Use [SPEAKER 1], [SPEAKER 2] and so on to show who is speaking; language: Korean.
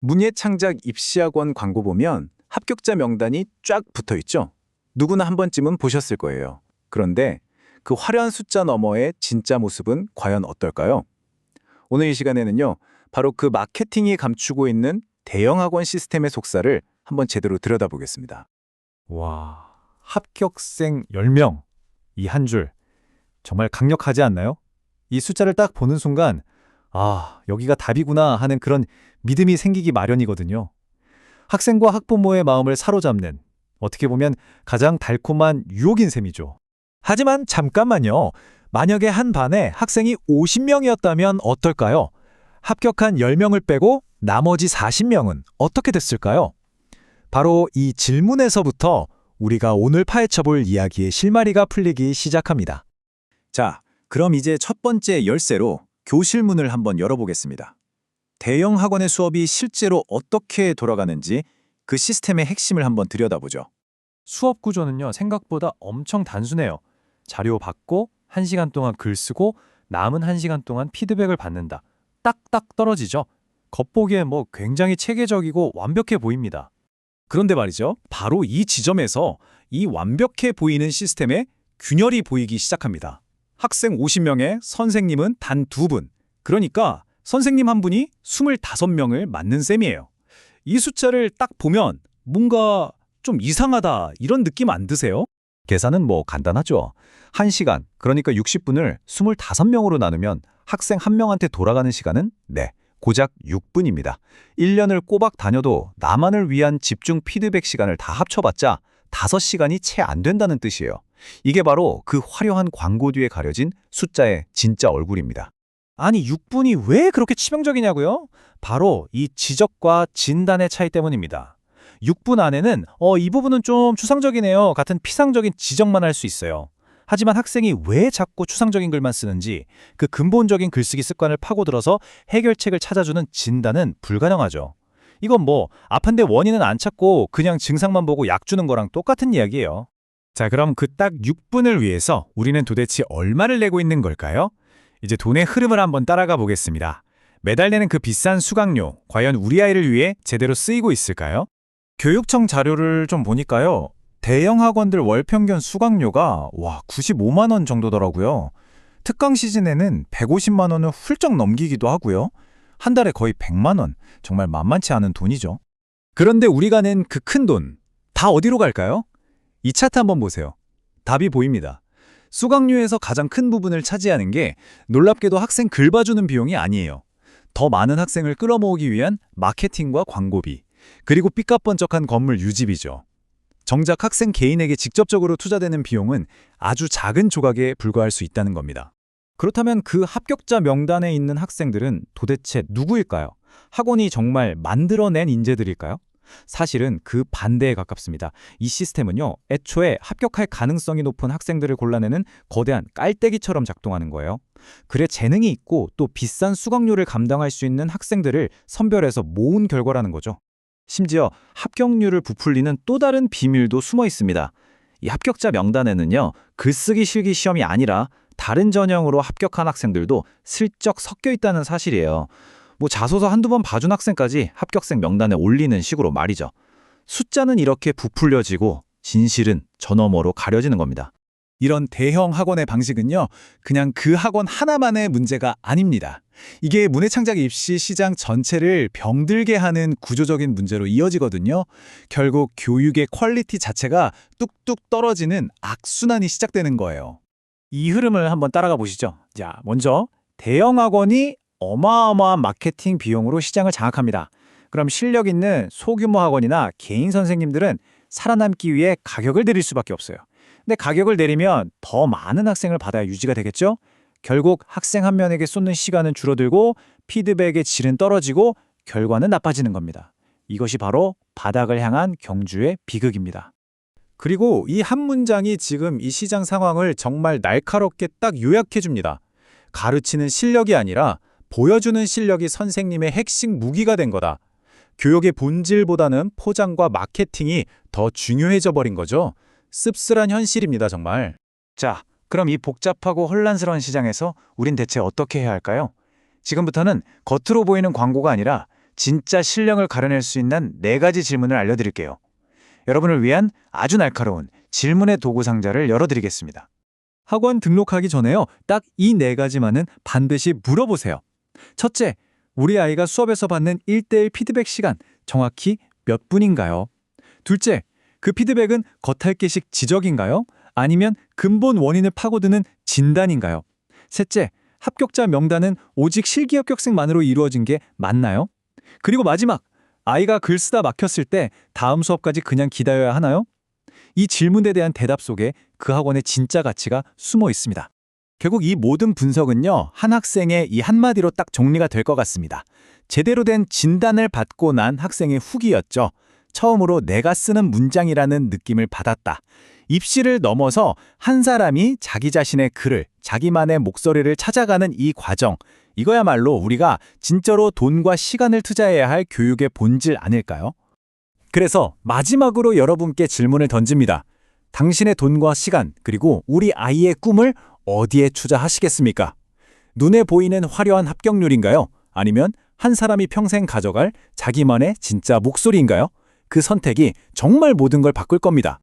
[SPEAKER 1] 문예창작 입시학원 광고 보면 합격자 명단이 쫙 붙어 있죠? 누구나 한 번쯤은 보셨을 거예요. 그런데 그 화려한 숫자 너머의 진짜 모습은 과연 어떨까요? 오늘 이 시간에는요, 바로 그 마케팅이 감추고 있는 대형 학원 시스템의 속살을 한번 제대로 들여다보겠습니다.
[SPEAKER 2] 와, 합격생 10명. 이 한 줄. 정말 강력하지 않나요? 이 숫자를 딱 보는 순간, 아, 여기가 답이구나 하는 그런 믿음이 생기기 마련이거든요. 학생과 학부모의 마음을 사로잡는, 어떻게 보면 가장 달콤한 유혹인 셈이죠. 하지만 잠깐만요. 만약에 한 반에 학생이 50명이었다면 어떨까요? 합격한 10명을 빼고 나머지 40명은 어떻게 됐을까요? 바로 이 질문에서부터 우리가 오늘 파헤쳐볼 이야기의 실마리가 풀리기 시작합니다.
[SPEAKER 1] 자, 그럼 이제 첫 번째 열쇠로 교실문을 한번 열어보겠습니다. 대형 학원의 수업이 실제로 어떻게 돌아가는지 그 시스템의 핵심을 한번 들여다보죠.
[SPEAKER 2] 수업 구조는요, 생각보다 엄청 단순해요. 자료 받고 1시간 동안 글 쓰고 남은 1시간 동안 피드백을 받는다. 딱딱 떨어지죠. 겉보기에 굉장히 체계적이고 완벽해 보입니다.
[SPEAKER 1] 그런데 말이죠. 바로 이 지점에서 이 완벽해 보이는 시스템에 균열이 보이기 시작합니다. 학생 50명에 선생님은 단 2분. 그러니까 선생님 한 분이 25명을 맡는 셈이에요. 이 숫자를 딱 보면 뭔가 좀 이상하다 이런 느낌 안 드세요?
[SPEAKER 2] 계산은 간단하죠. 1시간, 그러니까 60분을 25명으로 나누면 학생 1명한테 돌아가는 시간은 고작 6분입니다. 1년을 꼬박 다녀도 나만을 위한 집중 피드백 시간을 다 합쳐봤자 5시간이 채 안 된다는 뜻이에요. 이게 바로 그 화려한 광고 뒤에 가려진 숫자의 진짜 얼굴입니다. 아니, 6분이 왜 그렇게 치명적이냐고요? 바로 이 지적과 진단의 차이 때문입니다. 6분 안에는 이 부분은 좀 추상적이네요 같은 피상적인 지적만 할 수 있어요. 하지만 학생이 왜 자꾸 추상적인 글만 쓰는지 그 근본적인 글쓰기 습관을 파고들어서 해결책을 찾아주는 진단은 불가능하죠. 이건 아픈데 원인은 안 찾고 그냥 증상만 보고 약 주는 거랑 똑같은 이야기예요. 자, 그럼 그 딱 6분을 위해서 우리는 도대체 얼마를 내고 있는 걸까요? 이제 돈의 흐름을 한번 따라가 보겠습니다. 매달 내는 그 비싼 수강료, 과연 우리 아이를 위해 제대로 쓰이고 있을까요? 교육청 자료를 좀 보니까요. 대형 학원들 월 평균 수강료가 95만 원 정도더라고요. 특강 시즌에는 150만 원을 훌쩍 넘기기도 하고요. 한 달에 거의 100만 원, 정말 만만치 않은 돈이죠. 그런데 우리가 낸 그 큰 돈, 다 어디로 갈까요? 이 차트 한번 보세요. 답이 보입니다. 수강료에서 가장 큰 부분을 차지하는 게 놀랍게도 학생 글 봐주는 비용이 아니에요. 더 많은 학생을 끌어모으기 위한 마케팅과 광고비, 그리고 삐까뻔쩍한 건물 유지비죠. 정작 학생 개인에게 직접적으로 투자되는 비용은 아주 작은 조각에 불과할 수 있다는 겁니다. 그렇다면 그 합격자 명단에 있는 학생들은 도대체 누구일까요? 학원이 정말 만들어낸 인재들일까요? 사실은 그 반대에 가깝습니다. 이 시스템은요, 애초에 합격할 가능성이 높은 학생들을 골라내는 거대한 깔때기처럼 작동하는 거예요. 글에 재능이 있고 또 비싼 수강료를 감당할 수 있는 학생들을 선별해서 모은 결과라는 거죠. 심지어 합격률을 부풀리는 또 다른 비밀도 숨어 있습니다. 이 합격자 명단에는요, 글쓰기 실기 시험이 아니라 다른 전형으로 합격한 학생들도 슬쩍 섞여 있다는 사실이에요. 자소서 한두 번 봐준 학생까지 합격생 명단에 올리는 식으로 말이죠. 숫자는 이렇게 부풀려지고 진실은 저 너머로 가려지는 겁니다. 이런 대형 학원의 방식은요, 그냥 그 학원 하나만의 문제가 아닙니다. 이게 문예창작 입시 시장 전체를 병들게 하는 구조적인 문제로 이어지거든요. 결국 교육의 퀄리티 자체가 뚝뚝 떨어지는 악순환이 시작되는 거예요. 이 흐름을 한번 따라가 보시죠. 자, 먼저 대형 학원이 어마어마한 마케팅 비용으로 시장을 장악합니다. 그럼 실력 있는 소규모 학원이나 개인 선생님들은 살아남기 위해 가격을 내릴 수밖에 없어요. 근데 가격을 내리면 더 많은 학생을 받아야 유지가 되겠죠? 결국 학생 한 명에게 쏟는 시간은 줄어들고 피드백의 질은 떨어지고 결과는 나빠지는 겁니다. 이것이 바로 바닥을 향한 경주의 비극입니다. 그리고 이 한 문장이 지금 이 시장 상황을 정말 날카롭게 딱 요약해 줍니다. 가르치는 실력이 아니라 보여주는 실력이 선생님의 핵심 무기가 된 거다. 교육의 본질보다는 포장과 마케팅이 더 중요해져 버린 거죠. 씁쓸한 현실입니다, 정말. 자, 그럼 이 복잡하고 혼란스러운 시장에서 우린 대체 어떻게 해야 할까요? 지금부터는 겉으로 보이는 광고가 아니라
[SPEAKER 3] 진짜 실력을 가려낼 수 있는 4가지 질문을 알려드릴게요. 여러분을 위한 아주 날카로운 질문의 도구 상자를 열어드리겠습니다.
[SPEAKER 1] 학원 등록하기 전에요. 딱 이 4가지만은 반드시 물어보세요. 첫째, 우리 아이가 수업에서 받는 1대1 피드백 시간 정확히 몇 분인가요? 둘째, 그 피드백은 겉핥기식 지적인가요? 아니면 근본 원인을 파고드는 진단인가요? 셋째, 합격자 명단은 오직 실기 합격생만으로 이루어진 게 맞나요? 그리고 마지막, 아이가 글 쓰다 막혔을 때 다음 수업까지 그냥 기다려야 하나요? 이 질문에 대한 대답 속에 그 학원의 진짜 가치가 숨어 있습니다.
[SPEAKER 2] 결국 이 모든 분석은요, 한 학생의 이 한마디로 딱 정리가 될 것 같습니다. 제대로 된 진단을 받고 난 학생의 후기였죠. 처음으로 내가 쓰는 문장이라는 느낌을 받았다. 입시를 넘어서 한 사람이 자기 자신의 글을, 자기만의 목소리를 찾아가는 이 과정, 이거야말로 우리가 진짜로 돈과 시간을 투자해야 할 교육의 본질 아닐까요? 그래서 마지막으로 여러분께 질문을 던집니다. 당신의 돈과 시간, 그리고 우리 아이의 꿈을 어디에 투자하시겠습니까? 눈에 보이는 화려한 합격률인가요? 아니면 한 사람이 평생 가져갈 자기만의 진짜 목소리인가요? 그 선택이 정말 모든 걸 바꿀 겁니다.